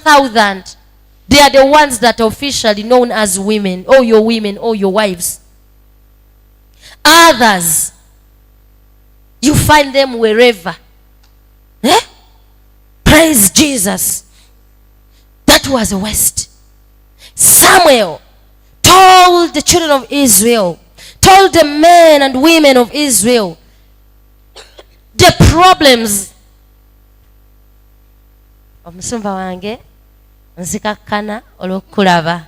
1,000. They are the ones that are officially known as women, or your wives. Others, you find them wherever. Praise Jesus. That was the West. Samuel told the children of Israel, told the men and women of Israel, the problems. Omusumba wange nzikakkana olw'okulaba.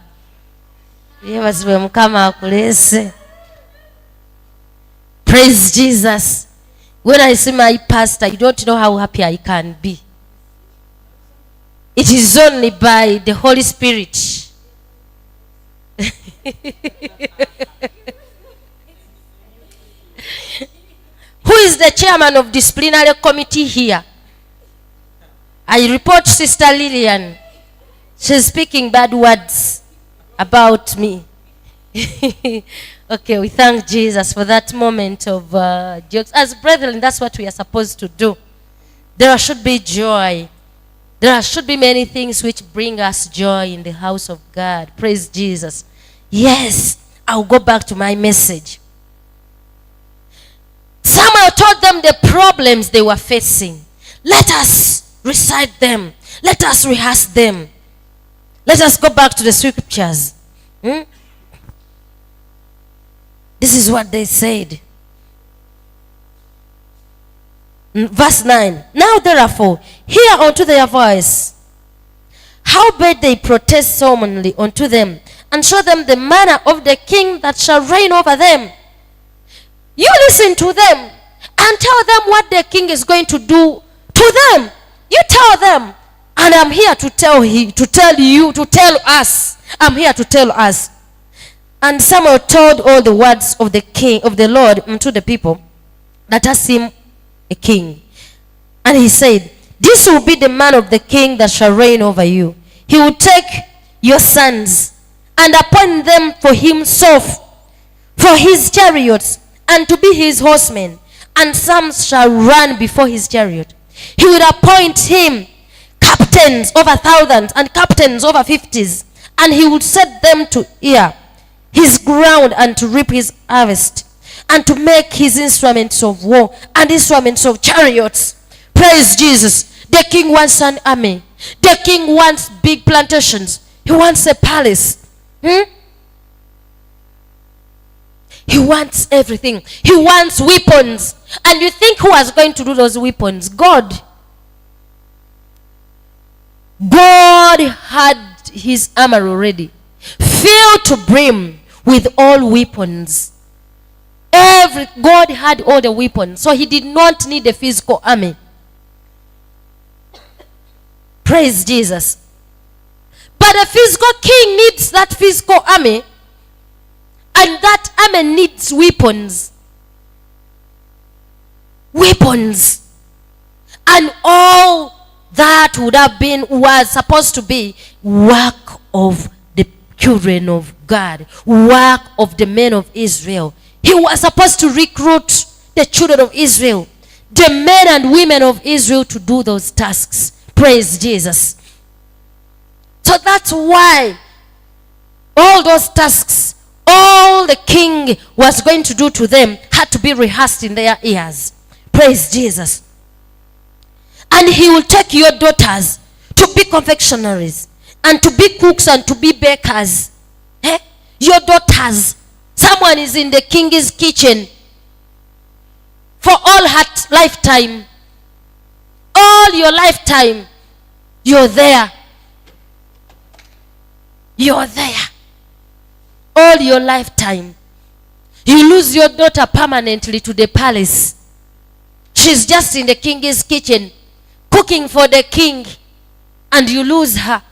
Yeebazibwe Mukama akulese. Praise Jesus. When I see my pastor, you don't know how happy I can be. It is only by the Holy Spirit. Who is the chairman of disciplinary committee here? I report Sister Lillian. She's speaking bad words about me. Okay, we thank Jesus for that moment of jokes. As brethren, that's what we are supposed to do. There should be joy. There should be many things which bring us joy in the house of God. Praise Jesus. Yes, I'll go back to my message. Samuel told them the problems they were facing. Let us recite them. Let us rehearse them. Let us go back to the scriptures. This is what they said. Verse 9. Now therefore, hear unto their voice. Howbeit they protest solemnly unto them, and show them the manner of the king that shall reign over them. You listen to them and tell them what the king is going to do to them. You tell them, and I'm here to tell us. I'm here to tell us. And Samuel told all the words of the king, of the Lord, unto the people that asked him a king. And he said, this will be the man of the king that shall reign over you. He will take your sons and appoint them for himself, for his chariots, and to be his horsemen, and some shall run before his chariot. He will appoint him captains over thousands and captains over 50s, and he will set them to ear his ground and to reap his harvest, and to make his instruments of war and instruments of chariots. Praise Jesus. The king wants an army. The king wants big plantations. He wants a palace. He wants everything. He wants weapons. And you think who is going to do those weapons? God. God had his armor already, filled to brim with all weapons. God had all the weapons, so he did not need a physical army. Praise Jesus. But a physical king needs that physical army, and that army needs weapons. Weapons. And all that was supposed to be work of the children of God, work of the men of Israel. He was supposed to recruit the children of Israel, the men and women of Israel, to do those tasks. Praise Jesus. So that's why all those tasks, all the king was going to do to them, had to be rehearsed in their ears. Praise Jesus. And he will take your daughters to be confectionaries, and to be cooks, and to be bakers. Your daughters. Someone is in the king's kitchen for all her lifetime. All your lifetime, you're there. You're there. All your lifetime. You lose your daughter permanently to the palace. She's just in the king's kitchen, cooking for the king, and you lose her.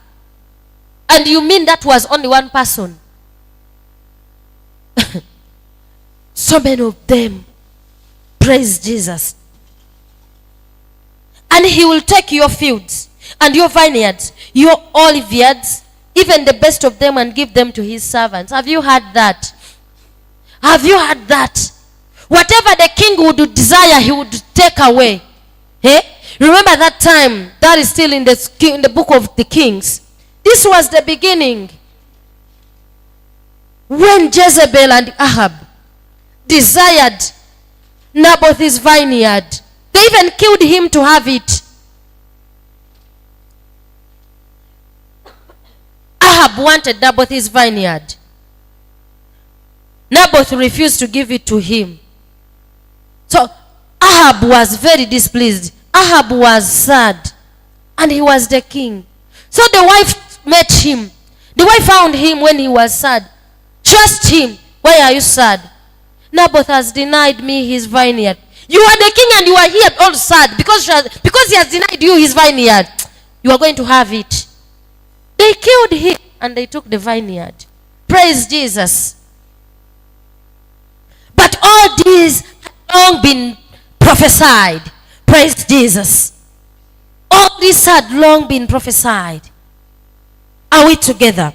And you mean that was only one person? So many of them. Praise Jesus. And he will take your fields and your vineyards, your olive yards, even the best of them, and give them to his servants. Have you heard that? Have you heard that? Whatever the king would desire, he would take away. Remember that time, that is still in the book of the Kings. This was the beginning. When Jezebel and Ahab desired Naboth's vineyard, they even killed him to have it. Ahab wanted Naboth's vineyard. Naboth refused to give it to him. So Ahab was very displeased. Ahab was sad. And he was the king. So the wife met him. The wife found him when he was sad. Trust him. Why are you sad? Naboth has denied me his vineyard. You are the king and you are here all sad because he has denied you his vineyard. You are going to have it. They killed him and they took the vineyard. Praise Jesus. But all these had long been prophesied. Praise Jesus. All this had long been prophesied. Are we together?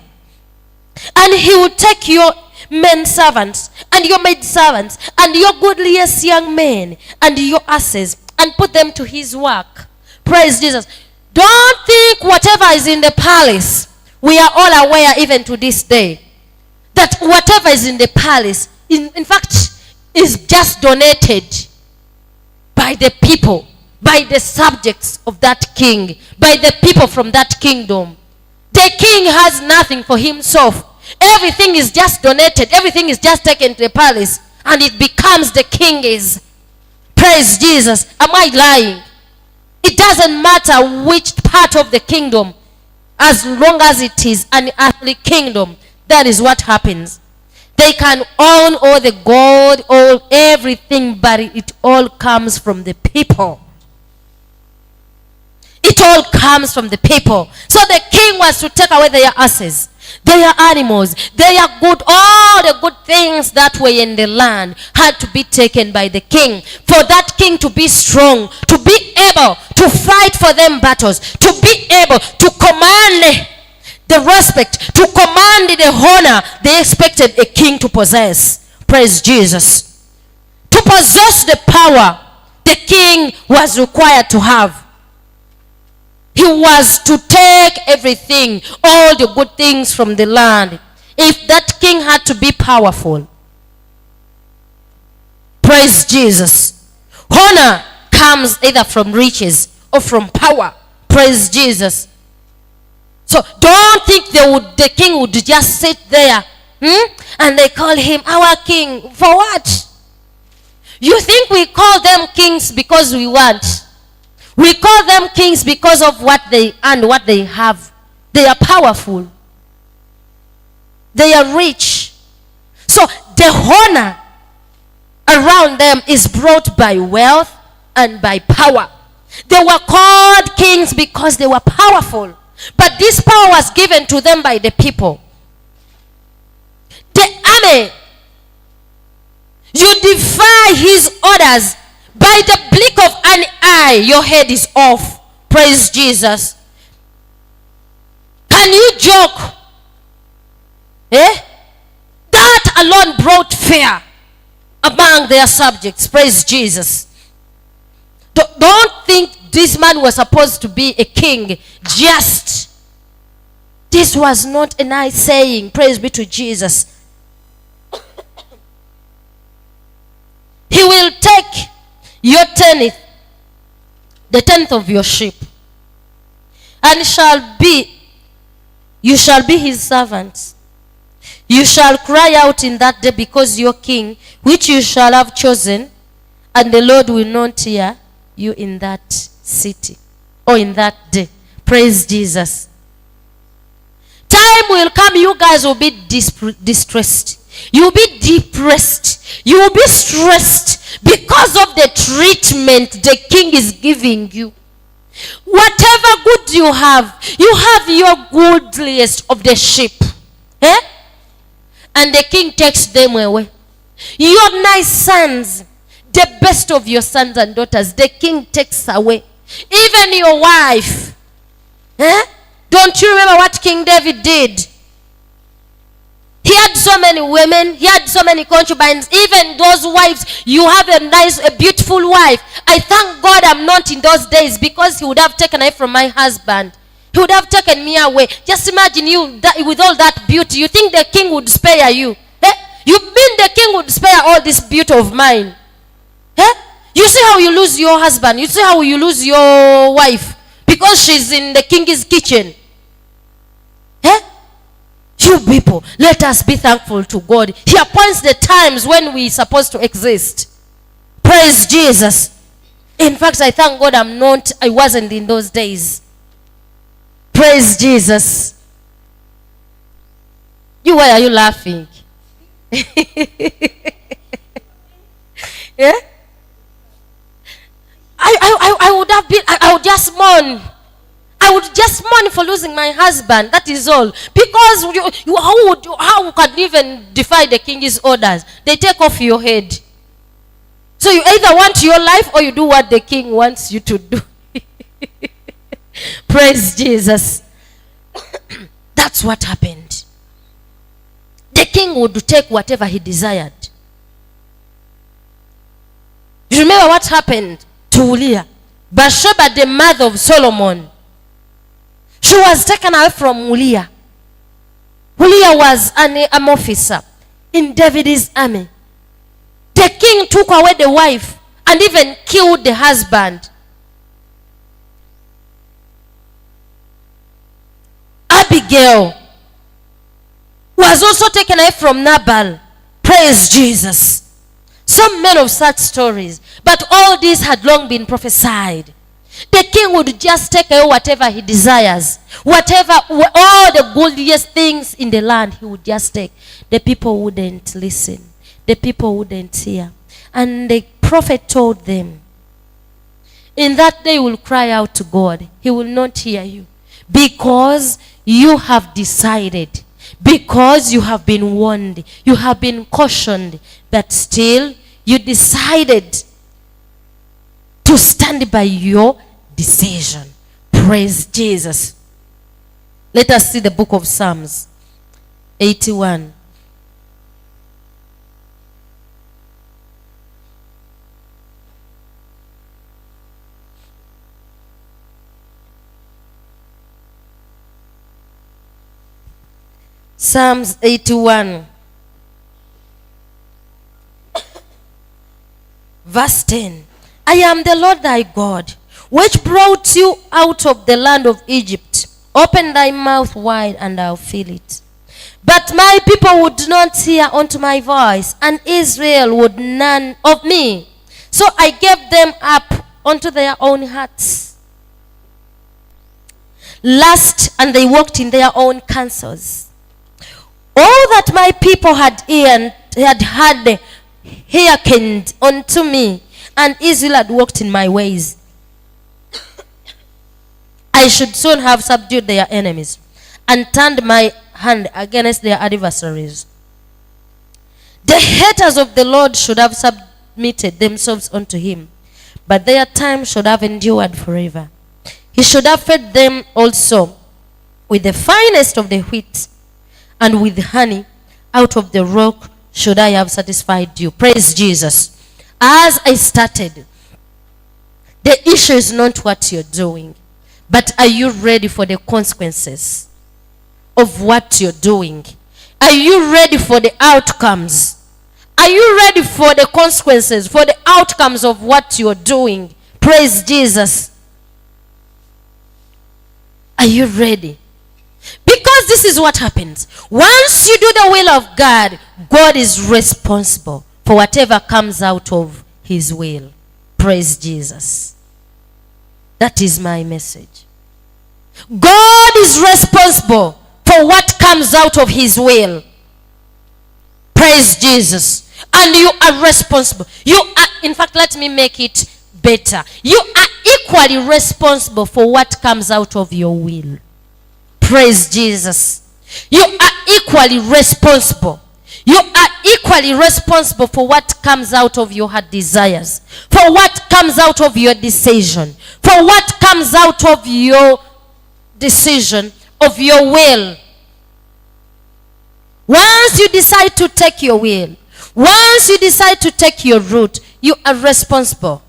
And he will take your men servants and your maid servants and your goodliest young men and your asses and put them to his work. Praise Jesus. Don't think whatever is in the palace, we are all aware even to this day, that whatever is in the palace, in fact, is just donated by the people, by the subjects of that king, by the people from that kingdom. The king has nothing for himself. Everything is just donated. Everything is just taken to the palace. And it becomes the king's. Praise Jesus. Am I lying? It doesn't matter which part of the kingdom. As long as it is an earthly kingdom, that is what happens. They can own all the gold, all everything, but it all comes from the people. It all comes from the people. So the king was to take away their asses, their animals, their good, all the good things that were in the land had to be taken by the king. For that king to be strong, to be able to fight for them battles, to be able to command the respect, to command the honor they expected a king to possess. Praise Jesus. To possess the power the king was required to have. He was to take everything, all the good things from the land. If that king had to be powerful. Praise Jesus. Honor comes either from riches or from power. Praise Jesus. So don't think the king would just sit there and they call him our king. For what? You think we call them kings because we want? We call them kings because of what they and what they have. They are powerful. They are rich. So the honor around them is brought by wealth and by power. They were called kings because they were powerful. But this power was given to them by the people. The army, you defy his orders. By the blink of an eye, your head is off. Praise Jesus. Can you joke? That alone brought fear among their subjects. Praise Jesus. Don't think this man was supposed to be a king. Just. This was not a nice saying. Praise be to Jesus. He will take your tenth, the tenth of your sheep, and you shall be his servants. You shall cry out in that day because your king, which you shall have chosen, and the Lord will not hear you in that city or in that day. Praise Jesus. Time will come, you guys will be distressed. You will be depressed. You will be stressed because of the treatment the king is giving you. Whatever good you have your goodliest of the sheep. And the king takes them away. Your nice sons, the best of your sons and daughters, the king takes away. Even your wife. Don't you remember what King David did? He He had so many women. He had so many concubines. Even those wives, you have a beautiful wife. I thank God I'm not in those days, because he would have taken away from my husband. He would have taken me away. Just imagine you with all that beauty. You think the king would spare you? Eh? You mean the king would spare all this beauty of mine? Eh? You see how you lose your husband. You see how you lose your wife because she's in the king's kitchen. Eh? You people, let us be thankful to God. He appoints the times when we're supposed to exist. Praise Jesus. In fact, I thank God I wasn't in those days. Praise Jesus. Why are you laughing? Yeah? I would have been, I would just mourn. I would just mourn for losing my husband. That is all. Because how can you even defy the king's orders? They take off your head. So you either want your life or you do what the king wants you to do. Praise Jesus. That's what happened. The king would take whatever he desired. You remember what happened to Uriah? Bathsheba, the mother of Solomon, she was taken away from Uriah. Uriah was an officer in David's army. The king took away the wife and even killed the husband. Abigail was also taken away from Nabal. Praise Jesus. So many of such stories. But all this had long been prophesied. The king would just take away whatever he desires. All the goodliest things in the land, he would just take. The people wouldn't listen. The people wouldn't hear. And the prophet told them, in that day you will cry out to God. He will not hear you. Because you have decided. Because you have been warned. You have been cautioned. But still, you decided to stand by your decision. Praise Jesus. Let us see the book of Psalms 81. Psalms 81. Verse 10. I am the Lord thy God, which brought you out of the land of Egypt. Open thy mouth wide, and I'll fill it. But my people would not hear unto my voice, and Israel would none of me. So I gave them up unto their own hearts. Lust, and they walked in their own counsels. All that my people had hearkened unto me, and Israel had walked in my ways, I should soon have subdued their enemies, and turned my hand against their adversaries. The haters of the Lord should have submitted themselves unto him, but their time should have endured forever. He should have fed them also with the finest of the wheat, and with honey out of the rock should I have satisfied you. Praise Jesus. As I started, the issue is not what you're doing, but are you ready for the consequences of what you're doing? Are you ready for the outcomes? Are you ready for the consequences, for the outcomes of what you're doing? Praise Jesus. Are you ready? Because this is what happens. Once you do the will of God, God is responsible for whatever comes out of his will. Praise Jesus. That is my message. God is responsible for what comes out of his will. Praise Jesus. And you are responsible. In fact, let me make it better. You are equally responsible for what comes out of your will. Praise Jesus. You are equally responsible. You are equally responsible for what comes out of your heart desires, for what comes out of your decision, for what comes out of your decision, of your will. Once you decide to take your will, once you decide to take your route, you are responsible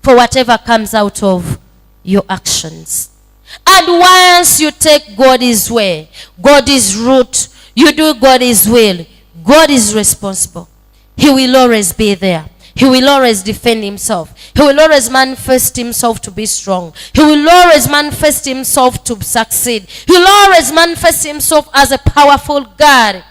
for whatever comes out of your actions. And once you take God's way, God's route, you do God's will, God is responsible. He will always be there. He will always defend himself. He will always manifest himself to be strong. He will always manifest himself to succeed. He will always manifest himself as a powerful God.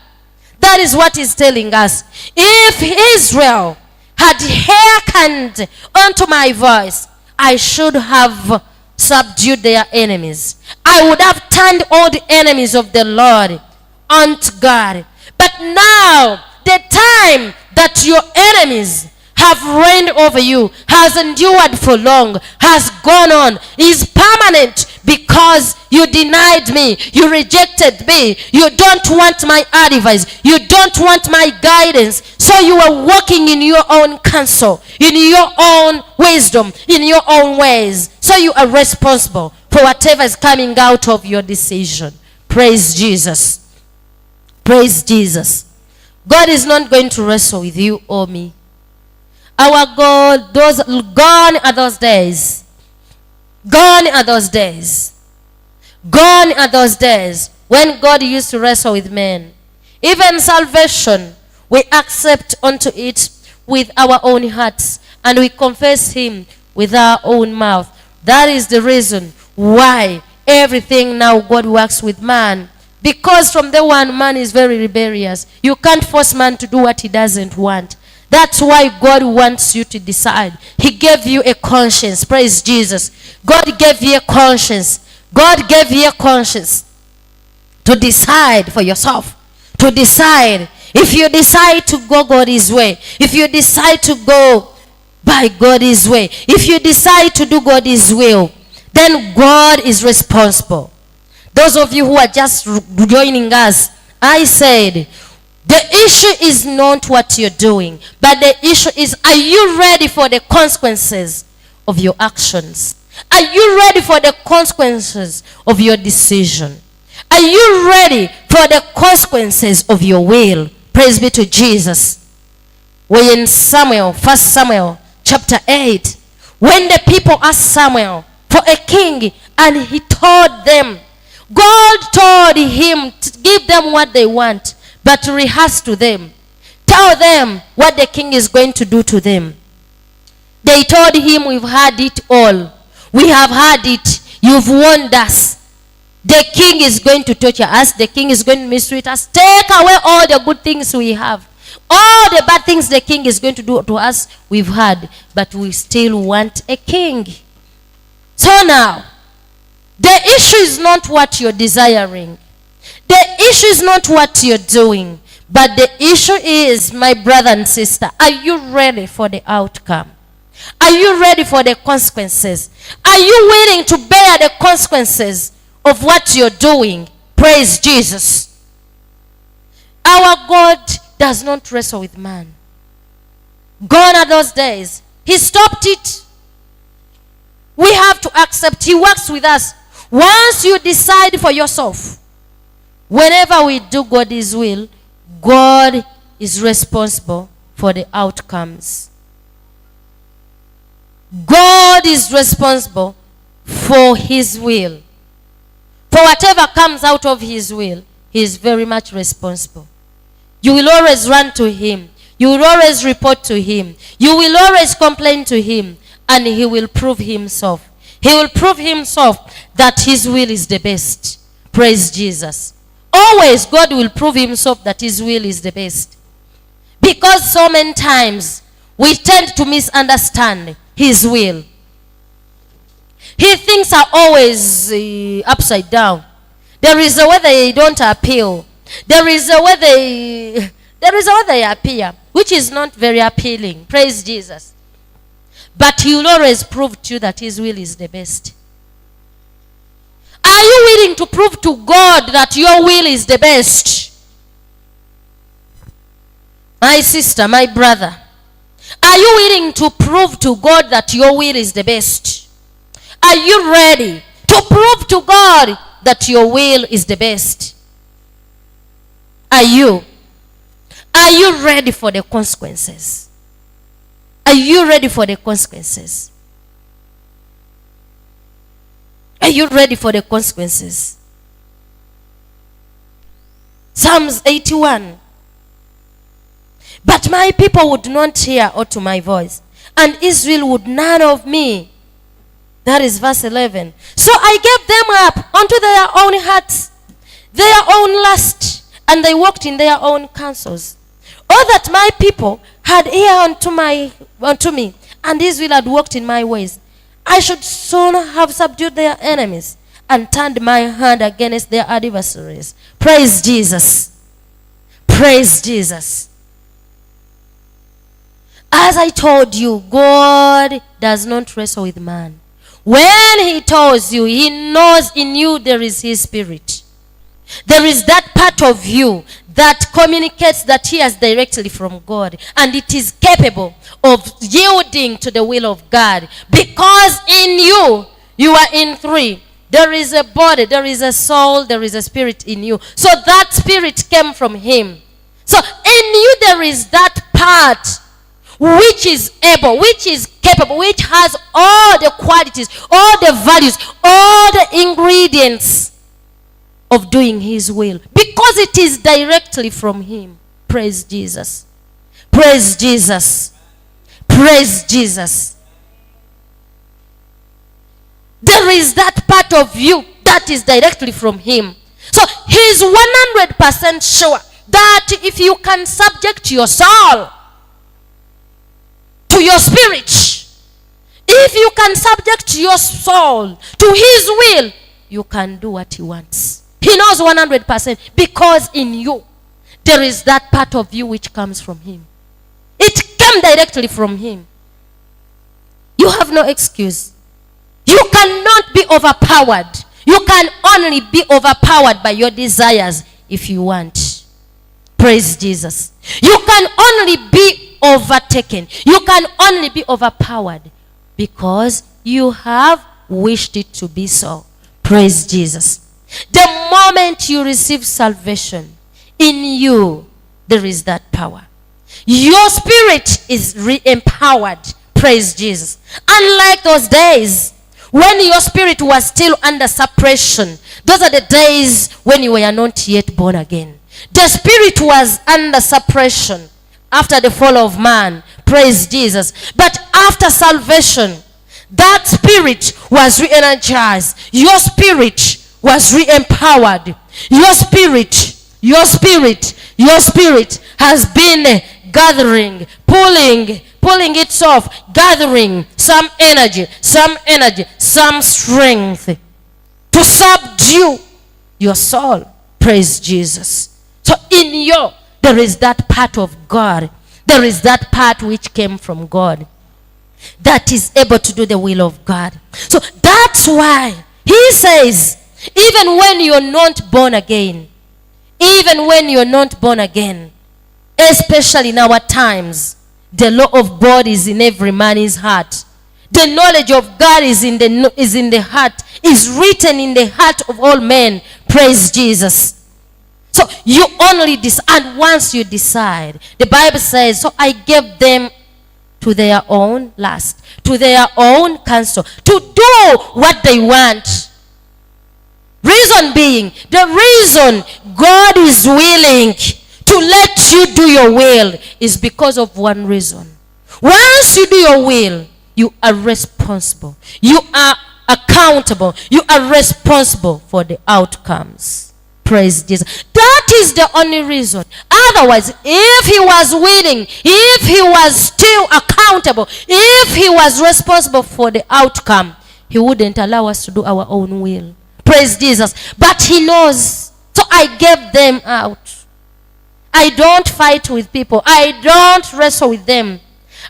That is what he's telling us. If Israel had hearkened unto my voice, I should have subdued their enemies. I would have turned all the enemies of the Lord unto God. But now, the time that your enemies have reigned over you, has endured for long, has gone on, is permanent, because you denied me, you rejected me, you don't want my advice, you don't want my guidance, so you are walking in your own counsel, in your own wisdom, in your own ways, so you are responsible for whatever is coming out of your decision. Praise Jesus. Praise Jesus. God is not going to wrestle with you or me. Our God, gone are those days. Gone are those days. Gone are those days when God used to wrestle with men. Even salvation, we accept unto it with our own hearts, and we confess him with our own mouth. That is the reason why everything now God works with man. Because from the one, man is very rebellious. You can't force man to do what he doesn't want. That's why God wants you to decide. He gave you a conscience. Praise Jesus. God gave you a conscience. God gave you a conscience to decide for yourself. To decide. If you decide to go God's way, if you decide to go by God's way, if you decide to do God's will, then God is responsible. Those of you who are just joining us, I said, the issue is not what you're doing, but the issue is, are you ready for the consequences of your actions? Are you ready for the consequences of your decision? Are you ready for the consequences of your will? Praise be to Jesus. We're in Samuel, 1 Samuel chapter 8. When the people asked Samuel for a king, and he told them, God told him to give them what they want, but to rehearse to them. Tell them what the king is going to do to them. They told him, we've had it all. We have had it. You've warned us. The king is going to torture us. The king is going to mistreat us. Take away all the good things we have. All the bad things the king is going to do to us, we've had. But we still want a king. So now, the issue is not what you're desiring. The issue is not what you're doing. But the issue is, my brother and sister, are you ready for the outcome? Are you ready for the consequences? Are you willing to bear the consequences of what you're doing? Praise Jesus. Our God does not wrestle with man. Gone are those days. He stopped it. We have to accept. He works with us. Once you decide for yourself, whenever we do God's will, God is responsible for the outcomes. God is responsible for his will. For whatever comes out of his will, he is very much responsible. You will always run to him. You will always report to him. You will always complain to him, and he will prove himself. He will prove himself that his will is the best. Praise Jesus. Always God will prove himself that his will is the best. Because so many times we tend to misunderstand his will. He things are always upside down. There is a way they don't appeal. There is a way they appear, which is not very appealing. Praise Jesus. But he will always prove to you that his will is the best. Are you willing to prove to God that your will is the best? My sister, my brother, are you willing to prove to God that your will is the best? Are you ready to prove to God that your will is the best? Are you? Are you ready for the consequences? Are you ready for the consequences? Are you ready for the consequences? Psalms 81. But my people would not hear unto my voice, and Israel would none of me. That is verse 11. So I gave them up unto their own hearts, their own lust, and they walked in their own counsels. Oh, that my people had ear unto me, and Israel had walked in my ways. I should soon have subdued their enemies and turned my hand against their adversaries. Praise Jesus. Praise Jesus. As I told you, God does not wrestle with man. When he tells you, he knows in you there is his spirit. There is that part of you that communicates that he has directly from God, and it is capable of yielding to the will of God, because in you, you are in three. There is a body, there is a soul, there is a spirit in you. So that spirit came from him. So in you there is that part which is able, which is capable, which has all the qualities, all the values, all the ingredients of doing his will, because it is directly from him. Praise Jesus. Praise Jesus. Praise Jesus. There is that part of you that is directly from him. So he's 100% sure that if you can subject your soul to your spirit, if you can subject your soul to his will, you can do what he wants. He knows 100%, because in you there is that part of you which comes from him. It came directly from him. You have no excuse. You cannot be overpowered. You can only be overpowered by your desires if you want. Praise Jesus. You can only be overtaken. You can only be overpowered because you have wished it to be so. Praise Jesus. The moment you receive salvation, in you there is that power. Your spirit is re-empowered. Praise Jesus. Unlike those days when your spirit was still under suppression, those are the days when you were not yet born again. The spirit was under suppression after the fall of man. Praise Jesus. But after salvation, that spirit was re-energized. Your spirit was re-empowered. Your spirit has been gathering, pulling itself, gathering some energy, some strength to subdue your soul. Praise Jesus. So in you, there is that part of God. There is that part which came from God that is able to do the will of God. So that's why he says, even when you're not born again, especially in our times, the law of God is in every man's heart. The knowledge of God is in the heart, is written in the heart of all men. Praise Jesus. So you only decide, and once you decide, the Bible says, so I gave them to their own lust, to their own counsel, to do what they want. Reason being, the reason God is willing to let you do your will is because of one reason. Once you do your will, you are responsible. You are accountable. You are responsible for the outcomes. Praise Jesus. That is the only reason. Otherwise, if he was willing, if he was still accountable, if he was responsible for the outcome, he wouldn't allow us to do our own will. Praise Jesus. But he knows. So I gave them out. I don't fight with people. I don't wrestle with them.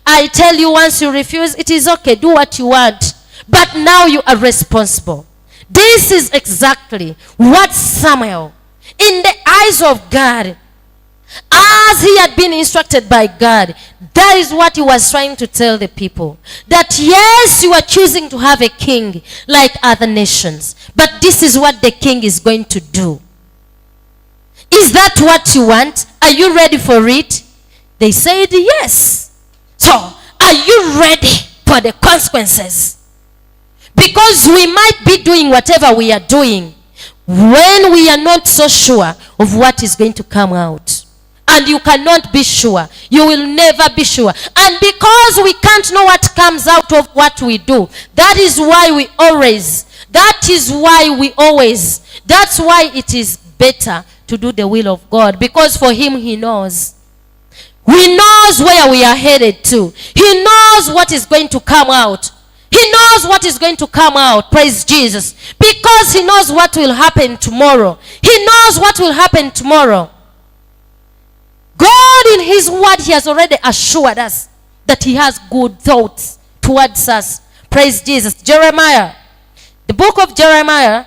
I tell you, once you refuse, it is okay. Do what you want. But now you are responsible. This is exactly what Samuel, in the eyes of God, as he had been instructed by God, that is what he was trying to tell the people. That yes, you are choosing to have a king like other nations, but this is what the king is going to do. Is that what you want? Are you ready for it? They said yes. So, are you ready for the consequences? Because we might be doing whatever we are doing when we are not so sure of what is going to come out. And you cannot be sure. You will never be sure. And because we can't know what comes out of what we do, that's why it is better to do the will of God. Because for him, he knows. He knows where we are headed to. He knows what is going to come out. He knows what is going to come out. Praise Jesus. Because he knows what will happen tomorrow. He knows what will happen tomorrow. God in his word, he has already assured us that he has good thoughts towards us. Praise Jesus. Jeremiah. The book of Jeremiah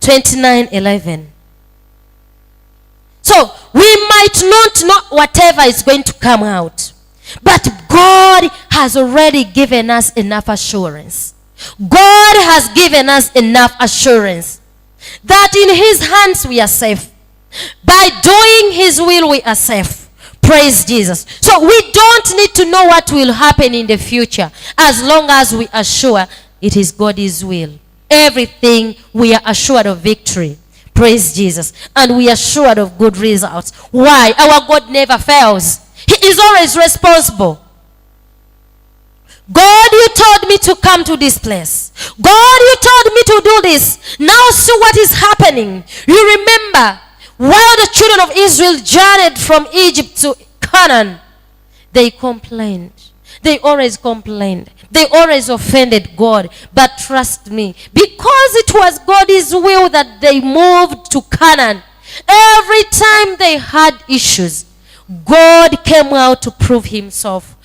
29:11. So, we might not know whatever is going to come out. But God has already given us enough assurance. God has given us enough assurance that in his hands we are safe. By doing his will we are safe. Praise Jesus. So we don't need to know what will happen in the future as long as we are sure it is God's will. Everything we are assured of victory. Praise Jesus. And we are assured of good results. Why? Our God never fails. He is always responsible. God, you told me to come to this place. God, you told me to do this. Now see what is happening. You remember, while the children of Israel journeyed from Egypt to Canaan, they complained. They always complained. They always offended God. But trust me, because it was God's will that they moved to Canaan, every time they had issues, God came out to prove himself.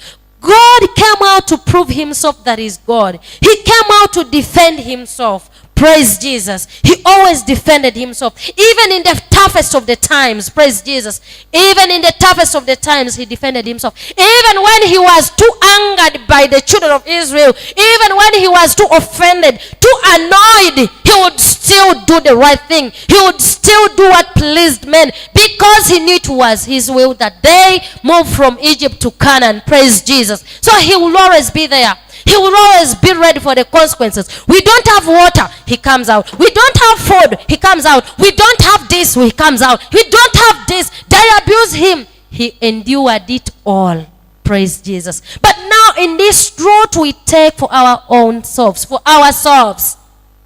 God came out to prove himself that is God. He came out to defend himself. Praise Jesus. He always defended himself. Even in the toughest of the times. Praise Jesus. Even in the toughest of the times, he defended himself. Even when he was too angered by the children of Israel, even when he was too offended, too annoyed, he would still do the right thing. He would still do what pleased men, because he knew it was his will that they move from Egypt to Canaan. Praise Jesus. So he will always be there. He will always be ready for the consequences. We don't have water, he comes out. We don't have food, he comes out. We don't have this, he comes out. We don't have this, they abuse him. He endured it all. Praise Jesus. But now in this route we take for our own selves, for ourselves,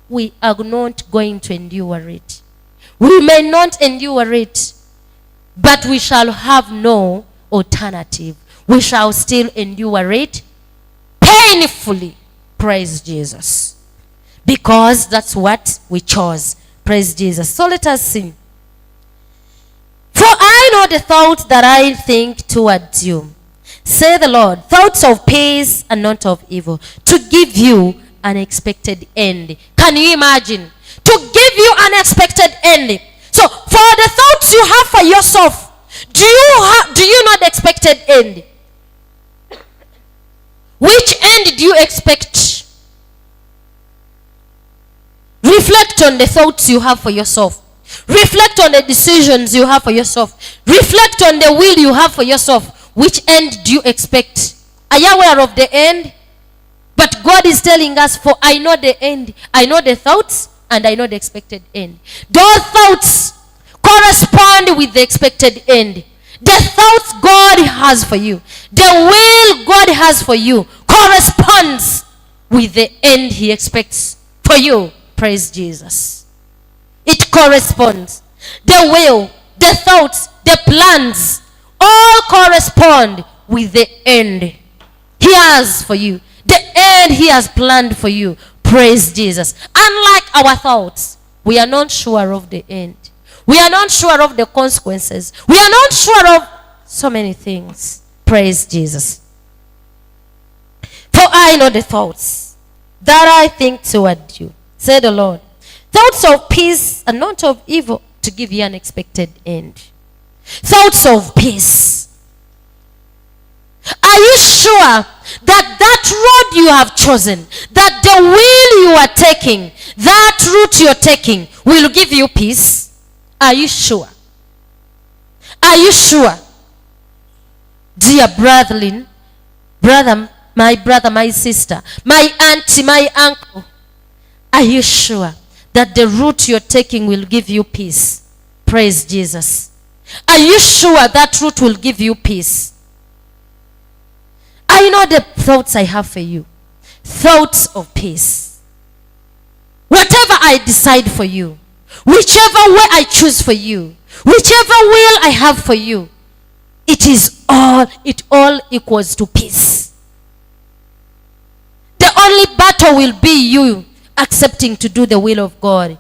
we are not going to endure it. We may not endure it, but we shall have no alternative. We shall still endure it painfully. Praise Jesus. Because that's what we chose. Praise Jesus. So let us sing. For I know the thoughts that I think towards you, say the Lord, thoughts of peace and not of evil, to give you an expected end. Can you imagine? To give you an expected end. So for the thoughts you have for yourself, do you know the expected end? Which end do you expect? Reflect on the thoughts you have for yourself. Reflect on the decisions you have for yourself. Reflect on the will you have for yourself. Which end do you expect? Are you aware of the end? But God is telling us, for I know the end. I know the thoughts and I know the expected end. Those thoughts correspond with the expected end. The thoughts God has for you, the will God has for you, corresponds with the end he expects for you. Praise Jesus. It corresponds. The will, the thoughts, the plans, all correspond with the end he has for you. The end he has planned for you. Praise Jesus. Unlike our thoughts, we are not sure of the end. We are not sure of the consequences. We are not sure of so many things. Praise Jesus. For I know the thoughts that I think toward you, said the Lord. Thoughts of peace and not of evil, to give you an expected end. Thoughts of peace. Are you sure that that road you have chosen, that the will you are taking, that route you're taking, will give you peace? Are you sure? Are you sure? Dear brother, my sister, my auntie, my uncle, are you sure that the route you're taking will give you peace? Praise Jesus. Are you sure that route will give you peace? I know the thoughts I have for you. Thoughts of peace. Whatever I decide for you, whichever way I choose for you, whichever will I have for you, it all equals to peace. The only battle will be you accepting to do the will of God.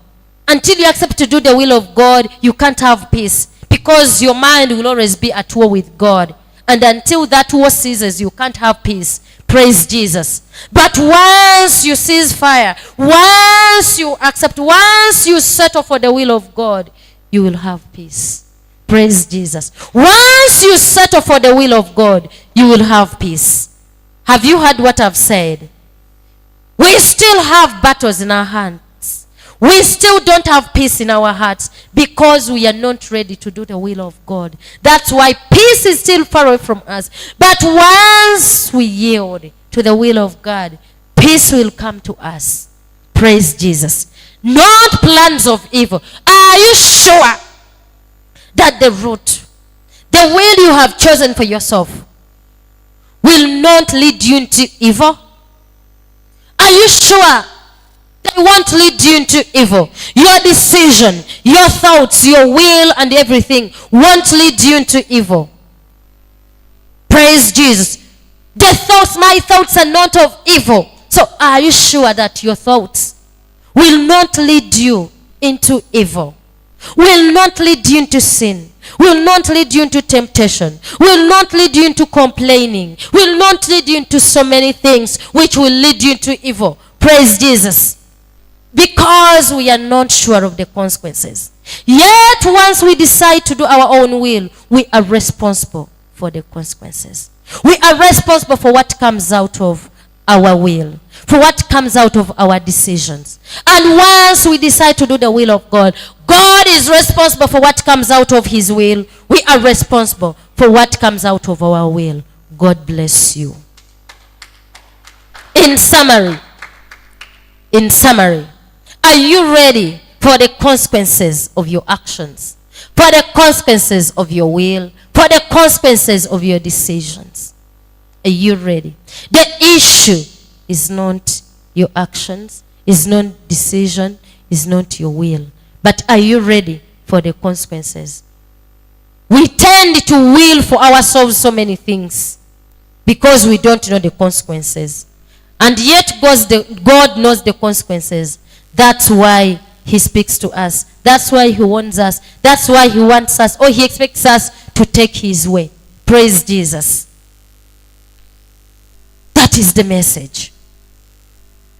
Until you accept to do the will of God, you can't have peace, because your mind will always be at war with God. And until that war ceases, you can't have peace. Praise Jesus. But once you cease fire, once you accept, once you settle for the will of God, you will have peace. Praise Jesus. Once you settle for the will of God, you will have peace. Have you heard what I've said? We still have battles in our hands. We still don't have peace in our hearts because we are not ready to do the will of God. That's why peace is still far away from us. But once we yield to the will of God, peace will come to us. Praise Jesus. Not plans of evil. Are you sure that the route, the will you have chosen for yourself, will not lead you into evil? Are you sure they won't lead you into evil? Your decision, your thoughts, your will and everything won't lead you into evil. Praise Jesus. My thoughts are not of evil. So are you sure that your thoughts will not lead you into evil? Will not lead you into sin? Will not lead you into temptation? Will not lead you into complaining? Will not lead you into so many things which will lead you into evil? Praise Jesus. Because we are not sure of the consequences. Yet once we decide to do our own will, we are responsible for the consequences. We are responsible for what comes out of our will, for what comes out of our decisions. And once we decide to do the will of God, God is responsible for what comes out of his will. We are responsible for what comes out of our will. God bless you. In summary, are you ready for the consequences of your actions? For the consequences of your will? For the consequences of your decisions? Are you ready? The issue is not your actions, is not decision, is not your will. But are you ready for the consequences? We tend to will for ourselves so many things because we don't know the consequences. And yet God knows the consequences. That's why he speaks to us. That's why he warns us. That's why he wants us, or he expects us to take his way. Praise Jesus. That is the message.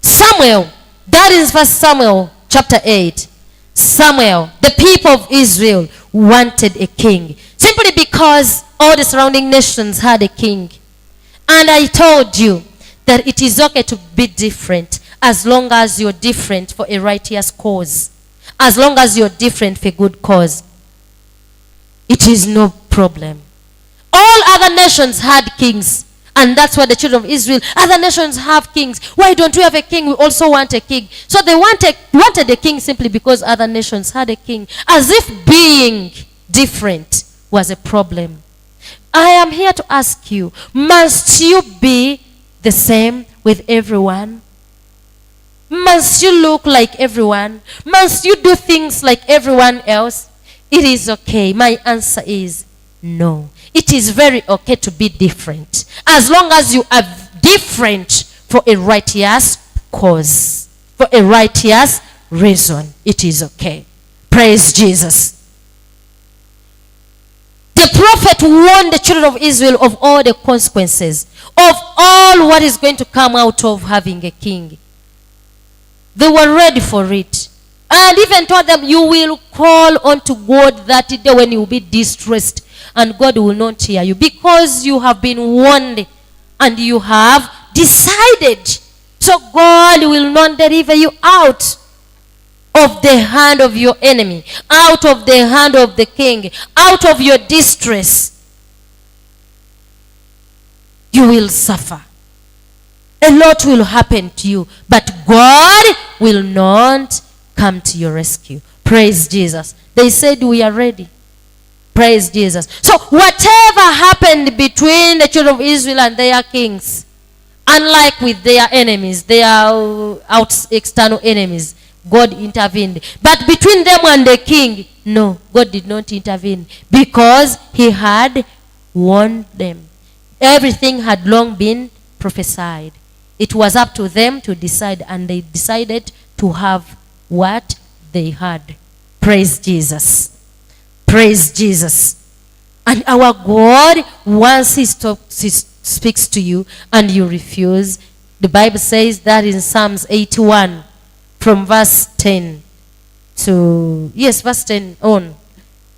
Samuel, that is 1 Samuel chapter 8. Samuel, the people of Israel wanted a king. Simply because all the surrounding nations had a king. And I told you that it is okay to be different as long as you're different for a righteous cause. As long as you're different for a good cause. It is no problem. All other nations had kings. And that's why the children of Israel, other nations have kings. Why don't we have a king? We also want a king. So they wanted a king simply because other nations had a king. As if being different was a problem. I am here to ask you, must you be the same with everyone? Must you look like everyone? Must you do things like everyone else? It is okay. My answer is no. It is very okay to be different. As long as you are different for a righteous cause. For a righteous reason. It is okay. Praise Jesus. The prophet warned the children of Israel of all the consequences. Of all what is going to come out of having a king. They were ready for it. And even told them, you will call unto God that day when you will be distressed. And God will not hear you. Because you have been warned. And you have decided. So God will not deliver you out. of the hand of your enemy, out of the hand of the king, out of your distress, you will suffer. A lot will happen to you, but God will not come to your rescue. Praise Jesus. They said we are ready. Praise Jesus. So whatever happened between the children of Israel and their kings, unlike with their enemies, their external enemies, God intervened. But between them and the king, no, God did not intervene because he had warned them. Everything had long been prophesied. It was up to them to decide, and they decided to have what they had. Praise Jesus. Praise Jesus. And our God, once he speaks to you and you refuse, the Bible says that in Psalms 81 from verse 10 to, verse 10 on.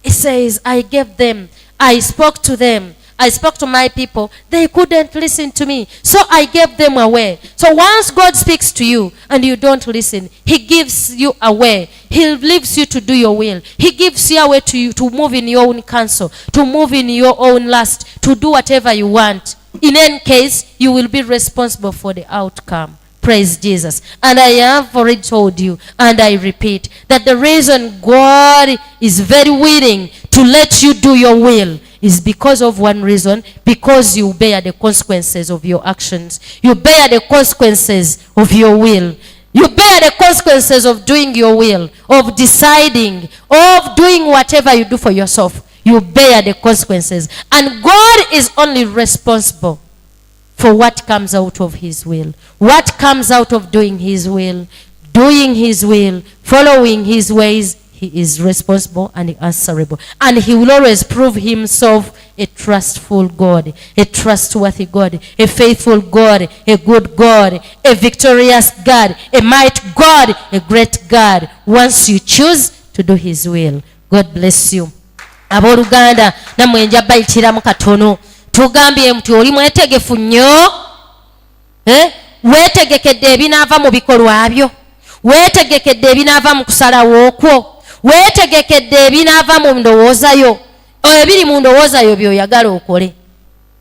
It says, I spoke to them. I spoke to my people. They couldn't listen to me. So I gave them away. So once God speaks to you and you don't listen, he gives you away. He leaves you to do your will. He gives you away to you to move in your own counsel, to move in your own lust, to do whatever you want. In any case, you will be responsible for the outcome. Praise Jesus. And I have already told you, and I repeat, that the reason God is very willing to let you do your will is because of one reason, because you bear the consequences of your actions. You bear the consequences of your will. You bear the consequences of doing your will, of deciding, of doing whatever you do for yourself. You bear the consequences. And God is only responsible for what comes out of his will. What comes out of doing his will, following his ways, he is responsible and answerable. And he will always prove himself a trustful God, a trustworthy God, a faithful God, a good God, a victorious God, a mighty God, a great God, once you choose to do his will. God bless you. Aboluganda namwe njabayitiramu katono. Tugambye mti oli mwetegefu nnyo. Weetegekedde ebinaava mu bikolwa byo. Weetegekedde ebinaava mu kusalawo okwo. Weetegekedde ebinaava mu ndowooza yo. Ebiri mu ndowooza yo by'oyagala okole.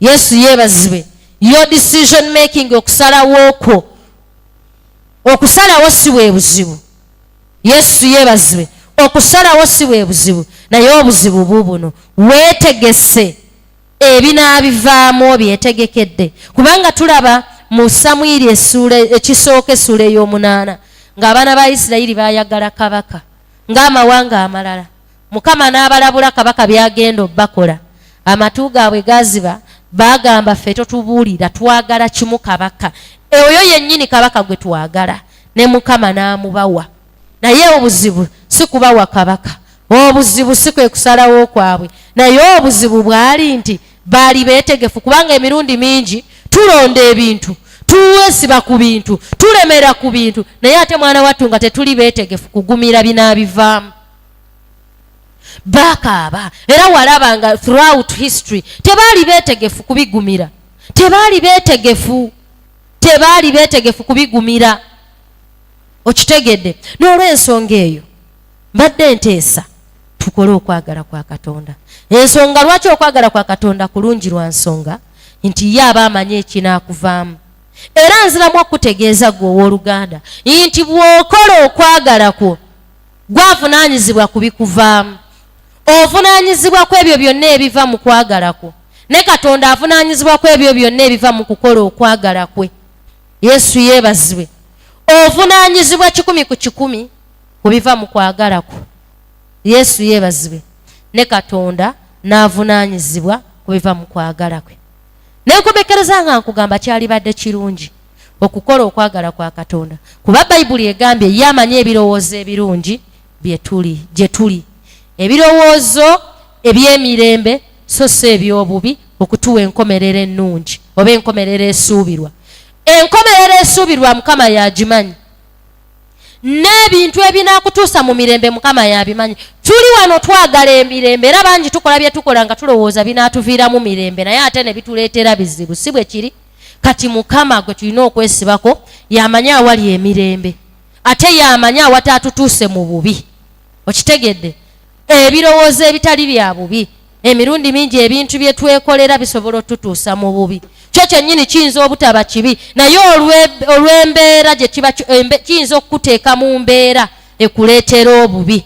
Yesu yeebazibwe. Your decision making, okusalawo okwo. Okusalawo si bwe buzibu. Yesu yeebazibwe. Okusalawo si bwe buzibu. Naye obuzibu buubuno. Weetegese ebinaabivaamu byetegekedde. Kubanga tulaba mu Samwiri ekisooka essula ey'omunaana ng'abaana ba Isirayiri baayagala kabaka ng'amawanga amalala. Mukama n'abalabula kabaka byagenda obbakola. Amatu gaabwe gaziba, baagamba ffe totubuulira, twagala kimu kabaka. Oyo yennyini kabaka gwe twagala. Ne Mukama n'amubawa. Naye obuzibu si kubawa kabaka. Obuzibu si kwe kusalawo kwabwe. Naye obuzibu bwali nti baali beetegefu, kubanga emirundi mingi tulonda ebintu, tuwesiba ku bintu, tulemera ku bintu, naye ate mwana wattu nga tetuli beetegefu kugumira binaabivaamu. Bakaaba era walabanga throughout history tebaali beetegefu kubigumira. Tebaali beetegefu kubigumira. Okitegedde? N'olw'ensonga eyo mbadde nteesa tukole okwagala kwa Katonda. Ensonga lwaki okwagala kwa Katonda kulungi lwa nsonga nti ye aba amanyi ekinaakuvaamu. Era nziramu okutegeeza gwe owooluganda nti bw'okola okwagala kwo gwavunaanyizibwa kubikuvaamu. Ovunaanyizibwa ku ebyo byonna ebiva mu kwagala kwo. Ne Katonda avunaanyizibwa ku ebyo byonna ebiva mu kukola okwagala kwe. Yesu yeebazibwe. Ovunaanyizibwa 100% ku biva mu kwagala kwo. Yesu yeebazibwe. Ne Katonda n'avunaanyizibwa ku biva mu kwagala kwe. Neekubekereza nga nkugamba kyalibadde kirungi okukola okwagala kwa Katonda. Kuba Bayibuli egambye ye amanyi ebirowoozo ebirungi gye tuli. Ebirowoozo eby'emirembe so si eby'obubi, okutuwa enkomerero ennungi oba enkomerero esuubirwa. Enkomerero esuubirwa Mukama yagimanyi. N'ebintu ebinaakutuusa mu mirembe Mukama yabimanyi. Tuli wano twagala emirembe era bangi tukola bye tukola nga tulowooza binaatuviiramu mirembe, naye ate ne bituleetera bizibu. Si bwe kiri? Kati Mukama gwe tulina okwesibako y'amanyi awali emirembe. ate yamanya awataatutuuse mu bubi. Okitegedde? Ebirowoozo ebitali bya bubi, emirundi mingi ebintu bye twekolera bisobola otutuusa mu bubi. Kyo kyennyini kiyinza obutaba kibi, naye olw'embeera gye kiba kiyinza okukuteeka mu mbeera ekuleetera obubi.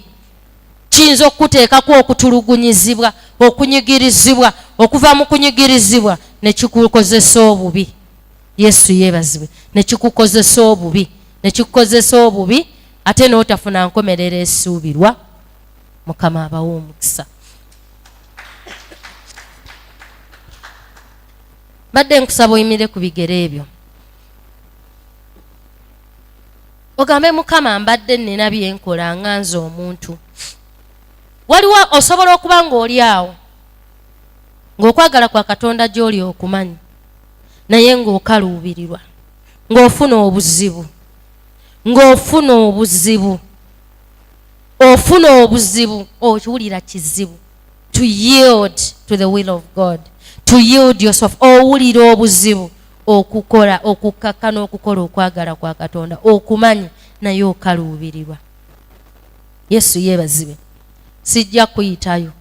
Kiyinza okukuteekako okutulugunyizibwa, okunyigirizibwa, okuva mu kunyigirizibwa ne kikukozesa obubi. Yesu yeebazibwe. Ne kikukozesa obubi, ne kikukozesa obubi, ate n'otafuna nkomerero esuubirwa. Mukama abawe omukisa. Badde nkusaba oyimire ku bigere ebyo. Ogambe Mukama, mbadde nnina byenkola nga nze omuntu. Waliwo osobola okuba ng'oli awo ng'okwagala kwa Katonda gy'oli okumanyi, naye ng'okaluubirirwa, ng'ofuna obuzibu, ofuna obuzibu, okiwulira kizibu. To yield to the will of God, to yield yourself, owulira obuzibu okukola, okukakkana okukola okwagala kwa Katonda, okumanyi naye okaluubirirwa. Yesu yeebazibwe. Sijja kuyitayo,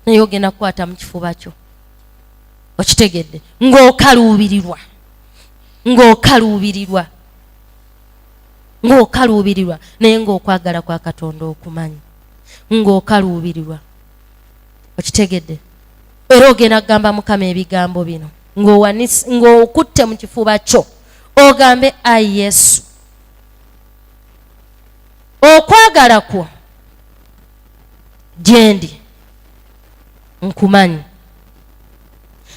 naye ogenda kukwata mu kifuba kyo. Okitegedde? Ng'okaluubirirwa, naye ng'okwagala kwa Katonda okumanyi, ng'okaluubirirwa. Okitegedde? Era ogenda kugamba Mukama ebigambo bino ng'okutte mu kifuba kyo, ogambe, ayi Yesu, okwagala kwo gyendi nkumanyi,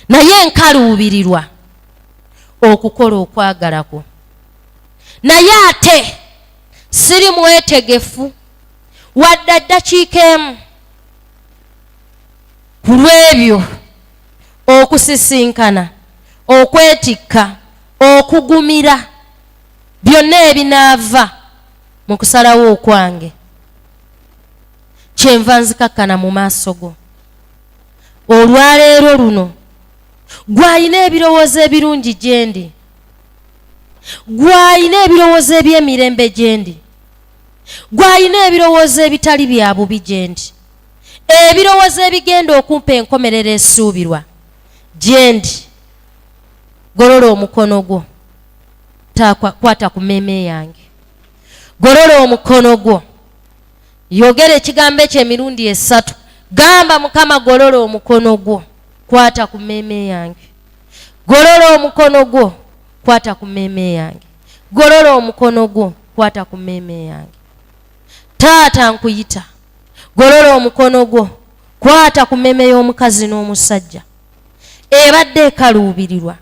naye nkaluubirirwa okukola okwagala kwo, naye ate siri mwetegefu wadde ddakiika emu ku lw'ebyo okusisinkana, okwetikka, okugumira, byonna ebinaava mu kusalawo okwange. Kyenva nzikakkana mu maaso go. Olwaleero luno gw'alina ebirowoozo ebirungi gyendi, gw'alina ebirowoozo eby'emirembe gyendi, gw'alina ebirowoozo ebitali bya bubi gyendi, ebirowoozo ebigenda okumpa enkomerero esuubirwa gyendi. Golola omukono gwo, kwata ku mmeeme yange. Golola omukono gwo, yogera ekigambo ekyo emirundi 3. Gamba Mukama, golola omukono gwo, kwata ku mmeeme yange. Golola omukono gwo, kwata ku mmeeme yange. Golola omukono gwo, kwata ku mmeeme yange. Taata nkuyita, golola omukono gwo, kwata ku mmeeme y'omukazi n'omusajja ebadde ekaluubirirwa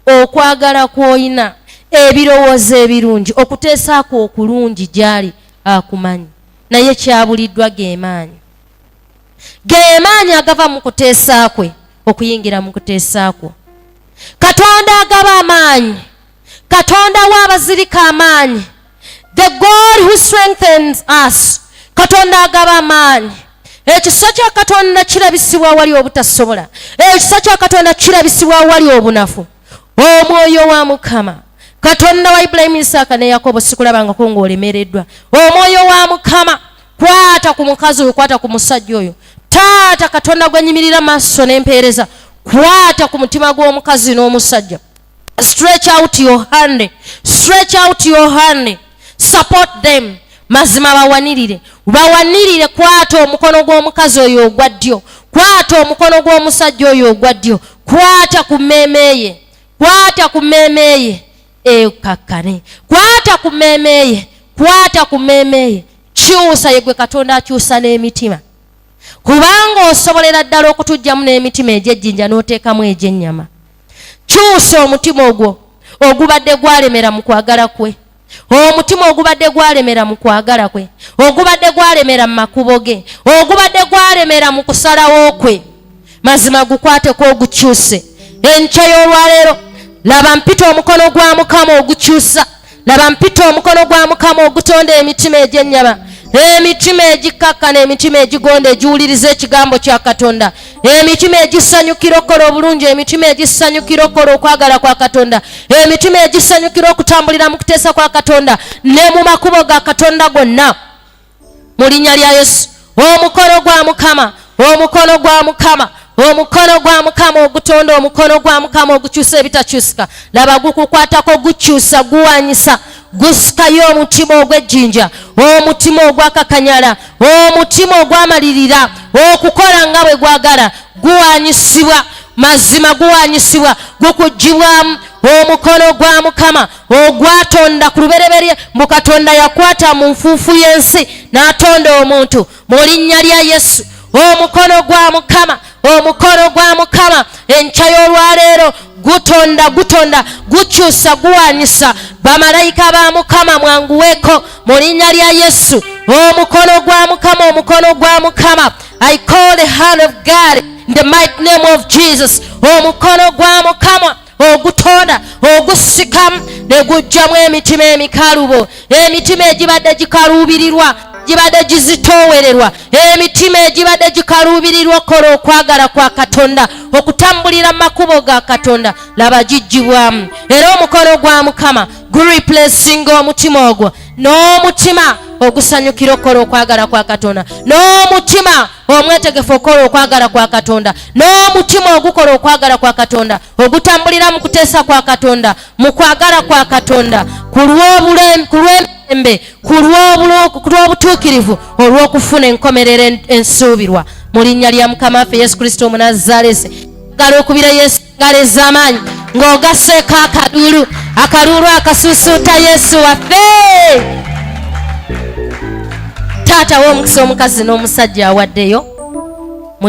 okwagala kw'oyina, ebirowoozo ebirungi, okuteesaako okulungi gy'ali akumanyi, naye kyabuliddwa geemaanyi agava mu kuteesa kwe okuyingira mu kuteesa kwo. Katonda agaba amaanyi, Katonda w'abazirika amaanyi, the God who strengthens us. Katonda agaba amaanyi. Ekisa kya Katonda kirabisibwa wali obutasobola, ekisa kya Katonda kirabisibwa wali obunafu. Omwoyo wa Mukama, Katonda wa Ibulayimu, Isaaka ne Yakobo, sikulabangako ng'olemereddwa. Omwoyo wa Mukama, kwata ku mukazi oyo, kwata ku musajja oyo. Taata Katonda gwenyimirira maaso n'empeereza, kwata ku mutima gw'omukazi n'omusajja. Stretch out your hand, stretch out your hand, support them. Mazima bawanirire, kwata omukono gw'omukazi oyo ogwa ddyo, kwata omukono gw'omusajja oyo ogwa ddyo, kwata ku mmeeme ye, kwata ku mmeeme ye, kakkane, kwata ku mmeeme ye, kwata ku mmeeme ye. Kyusa, ye gwe Katonda akyusa n'emitima, kubanga osobolera ddala okutujjamu n'emitima egy'ejjinja n'oteekamu egy'ennyama. Kyusa omutima ogwo ogubadde gwalemera mu kwagala kwe, omutima ogubadde gwalemera mu kwagala kwe, ogubadde gwalemera mu makubo ge, ogubadde gwalemera mu kusalawo kwe. Mazima gukwateko ogukyuse. Enkya y'olwaleero, laba mpita omukono gwa Mukama ogukyusa, laba mpita omukono gwa Mukama ogutonda emitima egy'ennyama, emitima egikkakkana, emitima egigonda egiwuliriza ekigambo kya Katonda, emitima egisanyukira okukola obulungi, emitima egisanyukira okukola okwagala kwa Katonda, emitima egisanyukira okutambulira mu kuteesa kwa Katonda ne mu makubo ga Katonda gonna, mu linnya lya Yesu. Omukono gwa Mukama, omukono gwa Mukama, omukono gwa Mukama ogutonda, omukono gwa Mukama ogukyusa ebitakyusika, laba gukukwatako, gukyusa, guwanyisa, gusikayo omutima ogw'ejjinja, omutima ogwakakanyala, omutima ogwamalirira okukola nga bwe gwagala, guwanyisibwa, mazima guwanyisibwa, gukugibwamu omukono gwa Mukama ogwatonda ku lubereberye mu Katonda yakwata mu nfuufu y'ensi n'atonda omuntu, mu linnya lya Yesu. Omukono gwa Mukama, omukono gwa Mukama enkya y'olwaleero gutonda, gukyusa, guwanyisa. Bamalayika ba Mukama mwanguweeko mu linnya lya Yesu. Omukono gwa Mukama, omukono gwa Mukama. I call the hand of God in the mighty name of Jesus. Omukono gwa Mukama ogutonda, ogusikamu ne gujjamu emitima emikalubo, emitima egibadde gikaluubirirwa, gibadde gizitoowererwa, emitima egibadde gikaluubirirwa okukola okwagala kwa Katonda, okutambulira mu makubo ga Katonda, laba gijjibwamu. Era omukono gwa Mukama gureplacinga omutima ogwo n'omutima ogusanyukira okukola okwagala kwa Katonda, n'omutima omwetegefu okukola okwagala kwa Katonda, n'omutima ogukola okwagala kwa Katonda, ogutambulira mu kuteesa kwa Katonda, mu kwagala kwa Katonda, ku lw'emirembe, ku lw'obutuukirivu, olw'okufuna enkomerero ensuubirwa, mu linnya lya Mukama waffe Yesu Kristo Omunazaalesi. Gala okubira Yesu ngalo ez'amaanyi ng'ogasseeko akaluulu akasuusuuta Yesu waffe. Taata w'omukisa omukazi n'omusajja awaddeyo.